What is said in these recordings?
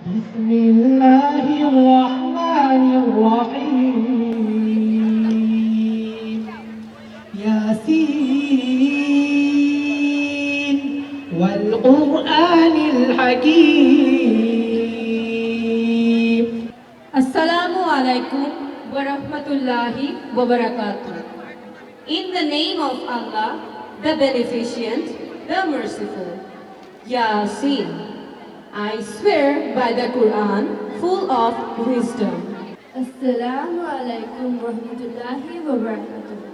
بسم الله الرحمن الرحيم ياسين والقرآن الحكيم. Assalamu alaikum wa rahmatullahi wa barakatuh. In the name of Allah, the Beneficent, the Merciful. Yasin. I swear by the Quran, full of wisdom. আসসালামু আলাইকুম রহমতুল্লাহি ওয়া বারাকাতুহু।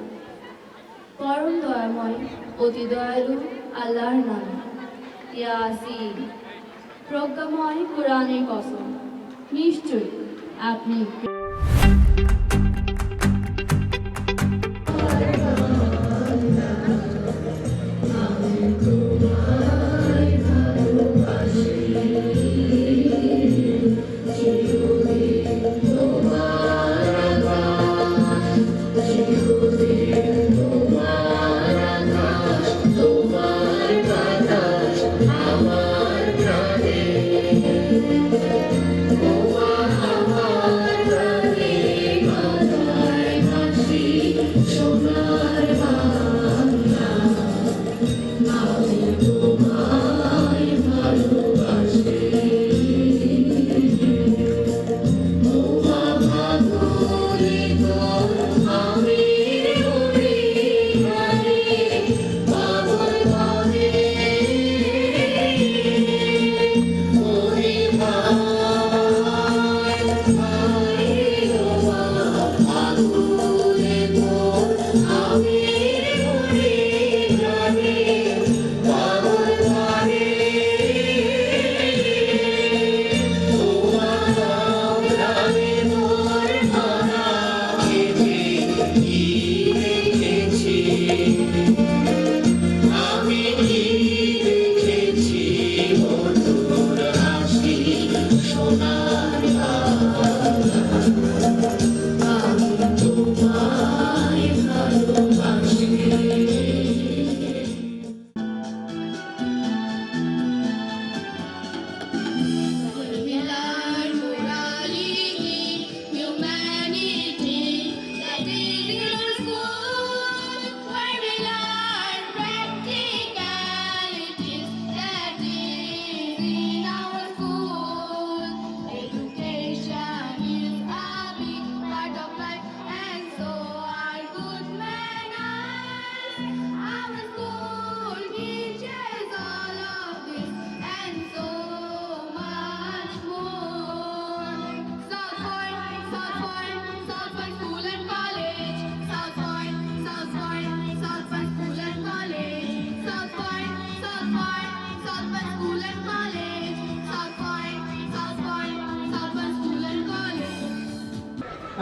পরম দয়াময় অতি দয়ালু আল্লাহর নামে। ইয়াসিন। প্রজ্ঞাময় কোরআনের কসম, নিশ্চয়ই আপনি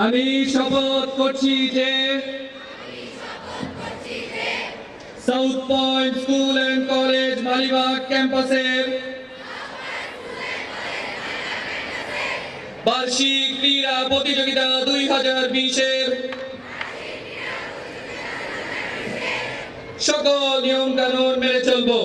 আমি শপথ করছি যে south point school and college Malibagh ক্যাম্পাসের বার্ষিক ক্রীড়া প্রতিযোগিতা 2020-এর সকল নিয়ম কানুন মেনে চলবো।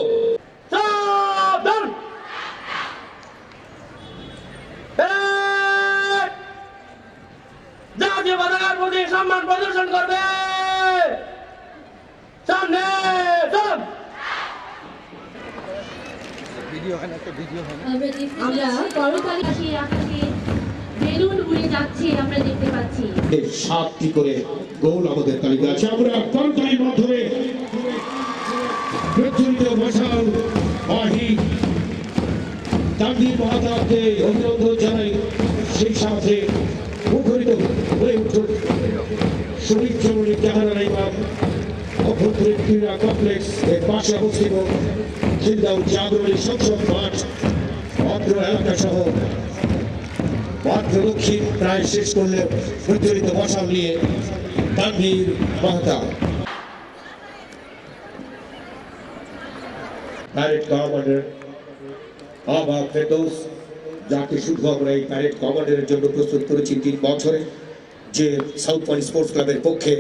জাতীয় পতাকার প্রতি সম্মান প্রদর্শন করবে। সামনে আমরা করতালি আসিয়ে আপনাকে বেলুন উড়ে যাচ্ছে আমরা দেখতে পাচ্ছি। 7টি করে গোল আমাদের তালিকা আছে। আমরা করতালির মাধ্যমে প্রচলিত মশাল বাহি তানভীর মহাতাবকে অভিনন্দন জানাই। সেই সাথে মুখরিত হয়ে উঠুন শরীর চরণী জাহানারা ইমাম অভ্যন্তরীণ ক্রীড়া কমপ্লেক্স এর পাশে অবস্থিত খিলগাঁও জাগরণী সংসদ মাঠ অত্র এলাকা সহ মাত্র দক্ষিণ প্রায় শেষ করলে প্রচলিত মশাল নিয়ে তানভীর মাহতাব প্যারেড কমান্ডার আবা ফেরদৌস যাকে শুধু আমরা এই প্যারেড কমান্ডারের জন্য প্রস্তুত করেছি 3 বছরে, যে সাউথ পয়েন্ট স্পোর্টস ক্লাবের পক্ষে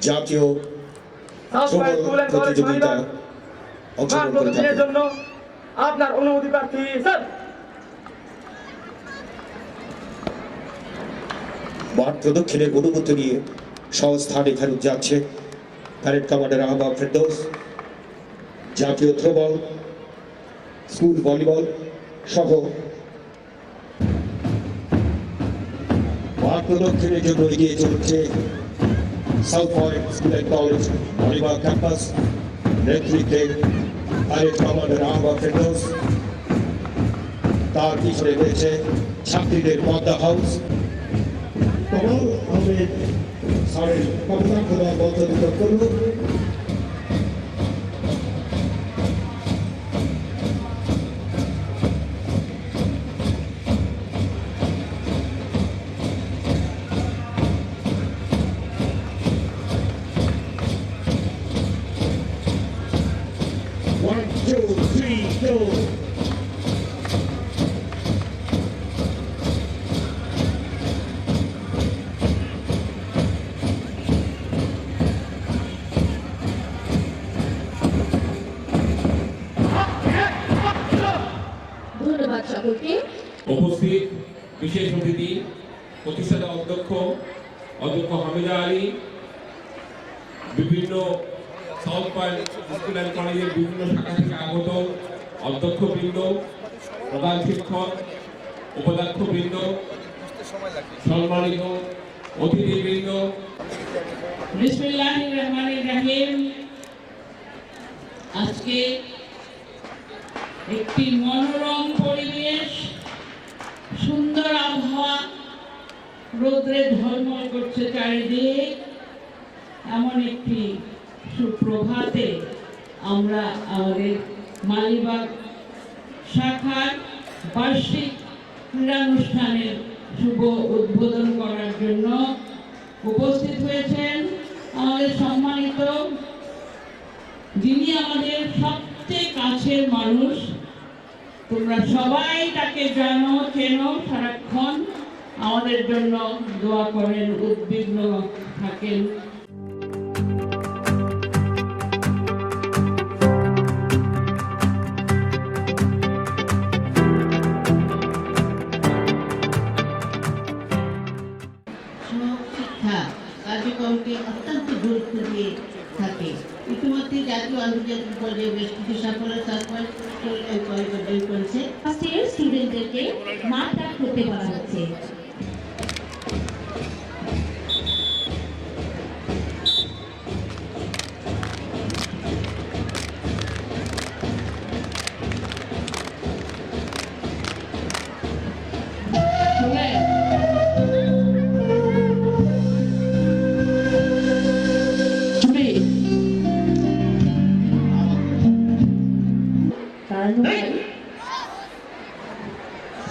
জাতীয় প্রতিযোগিতা অংশগ্রহণ করে থাকেন। জন্য আপনার অনুমতি প্রার্থী স্যার। মাঠ প্রদক্ষিণের অনুমতি নিয়ে স্বস্থানে ফেরত যাচ্ছে প্যারেড কমান্ডার আহমদ ফেরদৌস, জাতীয় থ্রোবল, স্কুল ভলিবল সহ মাঠ প্রদক্ষিণের জন্য এগিয়ে চলছে south point school and college Malibagh campus. নেতৃত্বে প্যারেড কমান্ডার আহমদ ফেরদৌস, তার পিছনে রয়েছে ছাত্রীদের পদ্মা হাউস। কমল আহমেদ স্যারের কবিতা খোলা বন্ধ করল। One, two, three, go! ধন্যবাদ সকলকে। উপস্থিত বিশেষ অতিথি, প্রতিষ্ঠাতা অধ্যক্ষ হামিদা আলী, বিভিন্ন সাউথ পয়েন্ট স্কুল অ্যান্ড কলেজের বিভিন্ন শাখা থেকে আগত অধ্যক্ষবৃন্দ, প্রধান শিক্ষক, উপাধ্যক্ষবৃন্দ, সম্মানিত অতিথিবৃন্দ, বিসমিল্লাহির রহমানির রহিম। আজকে একটি মনোরম পরিবেশ, সুন্দর আবহাওয়া, রোদ্রে ঝলমল করছে চারিদিক। এমন একটি সুপ্রভাতে আমরা আমাদের মালিবাগ শাখার বার্ষিক ক্রীড়ানুষ্ঠানের শুভ উদ্বোধন করার জন্য উপস্থিত হয়েছেন আমাদের সম্মানিত, যিনি আমাদের সবচেয়ে কাছের মানুষ। তোমরা সবাই তাকে জানো, চেনো, সারাক্ষণ আমাদের জন্য দোয়া করেন, উদ্বিগ্ন থাকেন। শিক্ষা কার্যক্রমকে অত্যন্ত গুরুত্ব দিয়ে থাকে। ইতিমধ্যে জাতীয় আন্তর্জাতিক পর্যায়ে বেশ কিছু সাফল্য অর্জন করেছে। ফার্স্ট ইয়ার স্টুডেন্টদেরকে মাঠ ডাক করতে বলা হচ্ছে।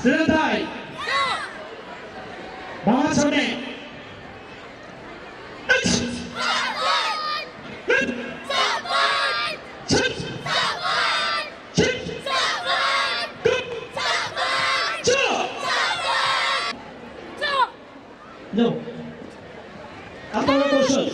শ্রদ্ধায় ভাষণে আপনারা বসুন।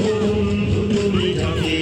বন্ধু তুমি জাতি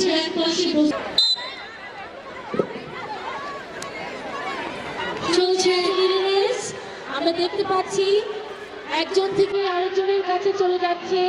মঞ্চের এক পাশে চলছে রিলে রেস। আমরা দেখতে পাচ্ছি একজন থেকে আরেকজনের কাছে চলে যাচ্ছে।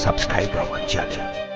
Subscribe our channel